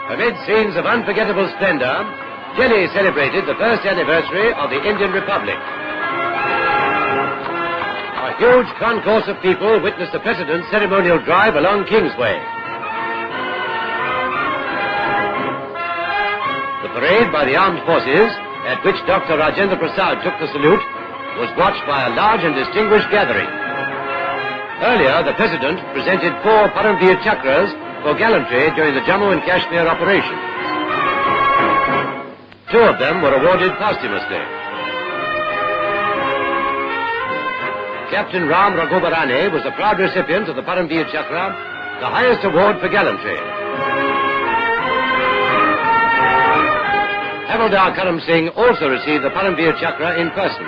Amid scenes of unforgettable splendor, Delhi celebrated the first anniversary of the Indian Republic. A huge concourse of people witnessed the President's ceremonial drive along Kingsway. The parade by the armed forces, at which Dr. Rajendra Prasad took the salute, was watched by a large and distinguished gathering. Earlier, the President presented 4 Paramveer Chakras for gallantry during the Jammu and Kashmir operation. 2 of them were awarded posthumously. Captain Ram Raghubarane was the proud recipient of the Paramveer Chakra, the highest award for gallantry. Havildar Karam Singh also received the Paramveer Chakra in person.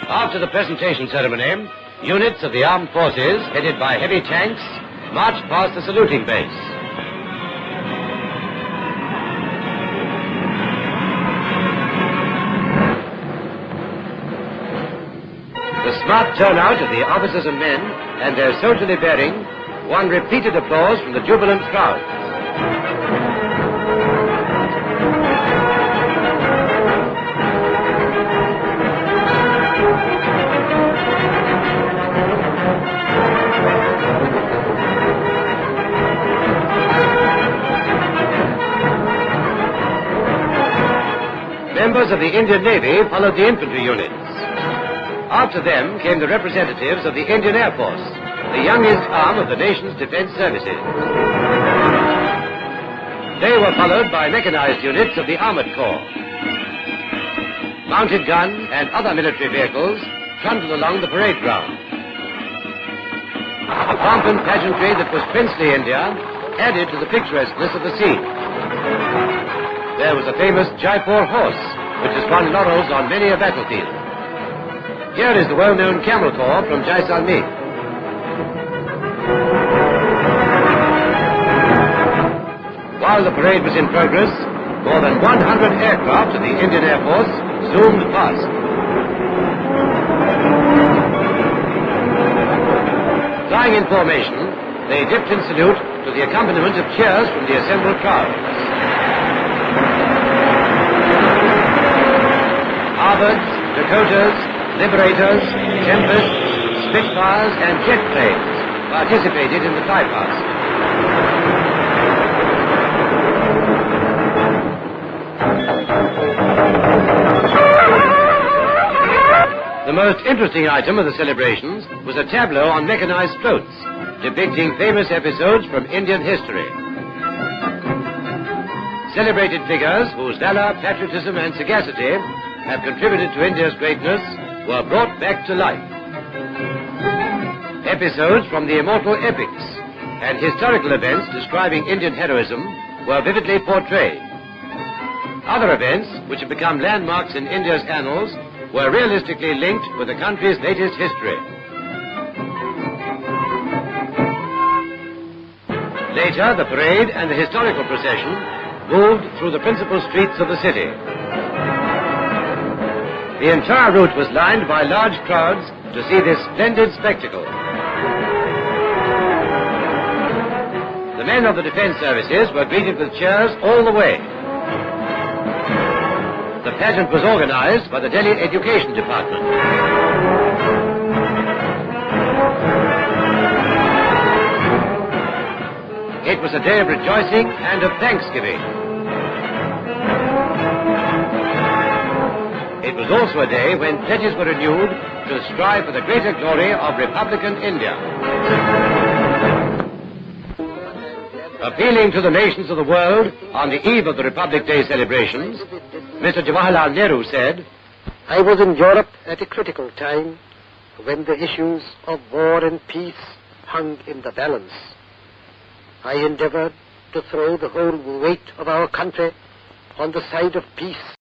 After the presentation ceremony, units of the armed forces, headed by heavy tanks, marched past the saluting base. The smart turnout of the officers and men and their soldierly bearing won repeated applause from the jubilant crowd. Members of the Indian Navy followed the infantry units. After them came the representatives of the Indian Air Force, the youngest arm of the nation's defense services. They were followed by mechanized units of the Armored Corps. Mounted guns and other military vehicles trundled along the parade ground. The pomp and pageantry that was princely India added to the picturesqueness of the scene. There was a famous Jaipur horse, which has won laurels on many a battlefield. Here is the well-known camel corps from Jaisalmer. While the parade was in progress, more than 100 aircraft of the Indian Air Force zoomed past. Flying in formation, they dipped in salute to the accompaniment of cheers from the assembled crowds. Harvards, Dakotas, Liberators, Tempests, Spitfires and jet planes participated in the flypast. The most interesting item of the celebrations was a tableau on mechanized floats, depicting famous episodes from Indian history. Celebrated figures whose valor, patriotism and sagacity have contributed to India's greatness were brought back to life. Episodes from the immortal epics and historical events describing Indian heroism were vividly portrayed. Other events, which have become landmarks in India's annals, were realistically linked with the country's latest history. Later, the parade and the historical procession moved through the principal streets of the city. The entire route was lined by large crowds to see this splendid spectacle. The men of the defense services were greeted with cheers all the way. The pageant was organized by the Delhi Education Department. It was a day of rejoicing and of thanksgiving. It was also a day when pledges were renewed to strive for the greater glory of Republican India. Appealing to the nations of the world on the eve of the Republic Day celebrations, Mr. Jawaharlal Nehru said, "I was in Europe at a critical time when the issues of war and peace hung in the balance. I endeavored to throw the whole weight of our country on the side of peace